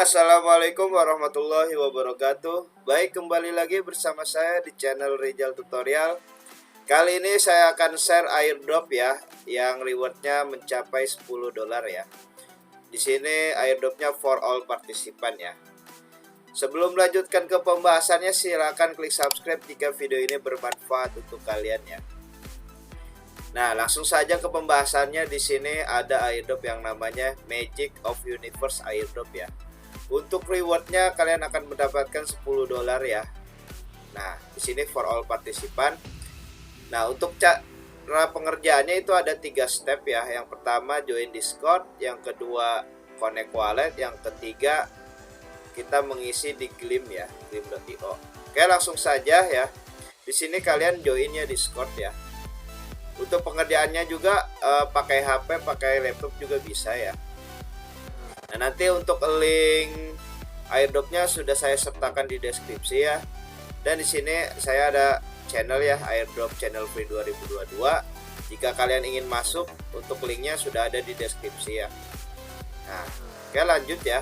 Ya, assalamualaikum warahmatullahi wabarakatuh. Baik, kembali lagi bersama saya di channel Rizal Tutorial. Kali ini saya akan share airdrop ya, yang rewardnya mencapai $10 ya. Di sini airdropnya for all partisipan ya. Sebelum melanjutkan ke pembahasannya, silakan klik subscribe jika video ini bermanfaat untuk kalian ya. Nah, langsung saja ke pembahasannya. Di sini ada airdrop yang namanya Magic of Universe airdrop ya. Untuk rewardnya kalian akan mendapatkan $10 ya. Nah, di sini for all partisipan. Nah, untuk cara pengerjaannya itu ada 3 step ya. Yang pertama join Discord, yang kedua connect wallet, yang ketiga kita mengisi di Gleam ya, gleam.io. Oke, langsung saja ya. Di sini kalian joinnya Discord ya. Untuk pengerjaannya juga pakai HP, pakai laptop juga bisa ya. Nah, nanti untuk link airdropnya sudah saya sertakan di deskripsi ya. Dan di sini saya ada channel ya, airdrop channel free 2022. Jika kalian ingin masuk, untuk linknya sudah ada di deskripsi ya. Nah, oke, lanjut ya.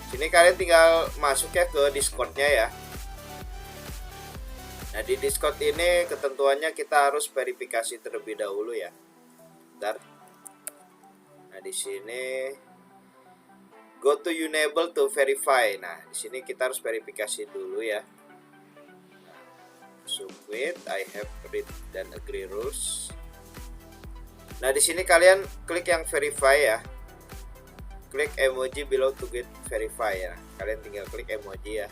Sini kalian tinggal masuk ya ke Discordnya ya. Nah, di Discord ini ketentuannya kita harus verifikasi terlebih dahulu ya. Bentar. Nah, di sini go to enable to verify. Nah, di sini kita harus verifikasi dulu ya. Nah, submit, I have read dan agree rules. Nah, di sini kalian klik yang verify ya. Klik emoji below to get verify ya. Kalian tinggal klik emoji ya.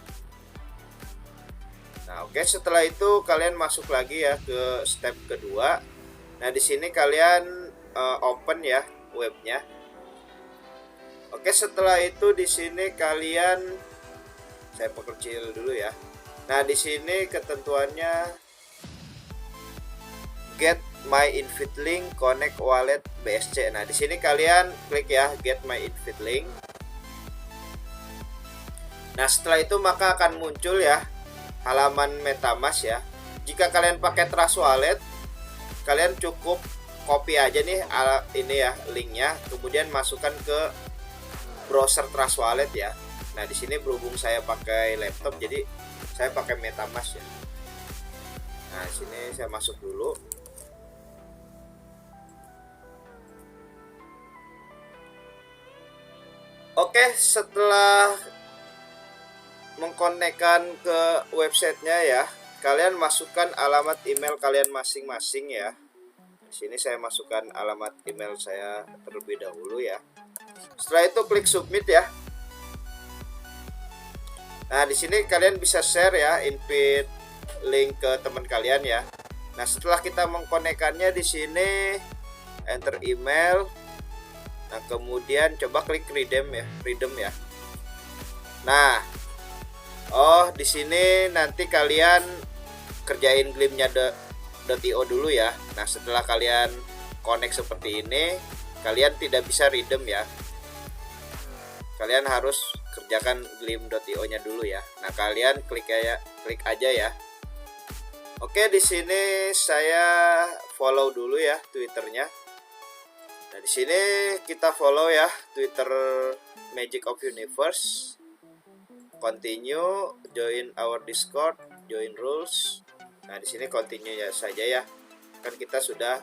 Nah, oke, setelah itu kalian masuk lagi ya ke step kedua. Nah, di sini kalian open ya webnya. Oke, setelah itu di sini kalian, saya perkecil dulu ya. Nah, di sini ketentuannya get my invite link, connect wallet BSC. Nah, di sini kalian klik ya get my invite link. Nah, setelah itu maka akan muncul ya halaman MetaMask ya. Jika kalian pakai Trust Wallet, kalian cukup copy aja nih ini ya linknya, kemudian masukkan ke browser Trust Wallet ya. Nah, di sini berhubung saya pakai laptop, jadi saya pakai MetaMask ya. Nah, di sini saya masuk dulu. Oke, setelah mengkonekkan ke websitenya ya, kalian masukkan alamat email kalian masing-masing ya. Di sini saya masukkan alamat email saya terlebih dahulu ya. Setelah itu klik submit ya. Nah, di sini kalian bisa share ya invite link ke teman kalian ya. Nah, setelah kita mengkonekkannya di sini enter email. Nah, kemudian coba klik redeem ya. Nah, di sini nanti kalian kerjain gleam.io dulu ya. Nah, setelah kalian connect seperti ini, kalian tidak bisa redeem ya. Kalian harus kerjakan gleam.io-nya dulu ya. Nah, kalian klik aja ya. Oke, di sini saya follow dulu ya Twitternya. Nah, di sini kita follow ya Twitter Magic of Universe. Continue, join our Discord, join rules. Nah, di sini continue ya saja ya. Kan kita sudah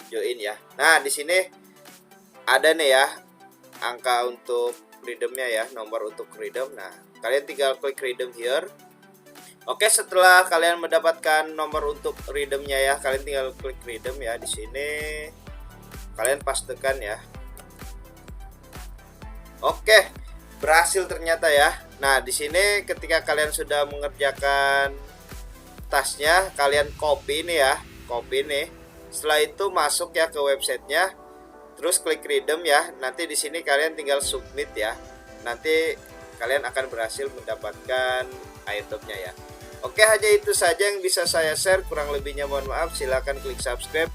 join ya. Nah, di sini ada nih ya angka untuk redeemnya ya, nomor untuk redeem. Nah, kalian tinggal klik redeem here. Oke, setelah kalian mendapatkan nomor untuk redeemnya ya, kalian tinggal klik redeem ya. Di sini kalian pastekan ya. Oke, berhasil ternyata ya. Nah, di sini ketika kalian sudah mengerjakan tasnya, kalian copy nih ya, copy nih. Setelah itu masuk ya ke websitenya, terus klik redeem ya. Nanti di sini kalian tinggal submit ya. Nanti kalian akan berhasil mendapatkan airdropnya ya. Oke, hanya itu saja yang bisa saya share. Kurang lebihnya mohon maaf. Silahkan klik subscribe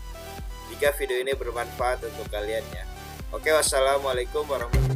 jika video ini bermanfaat untuk kalian ya. Oke, wassalamualaikum warahmatullahi wabarakatuh.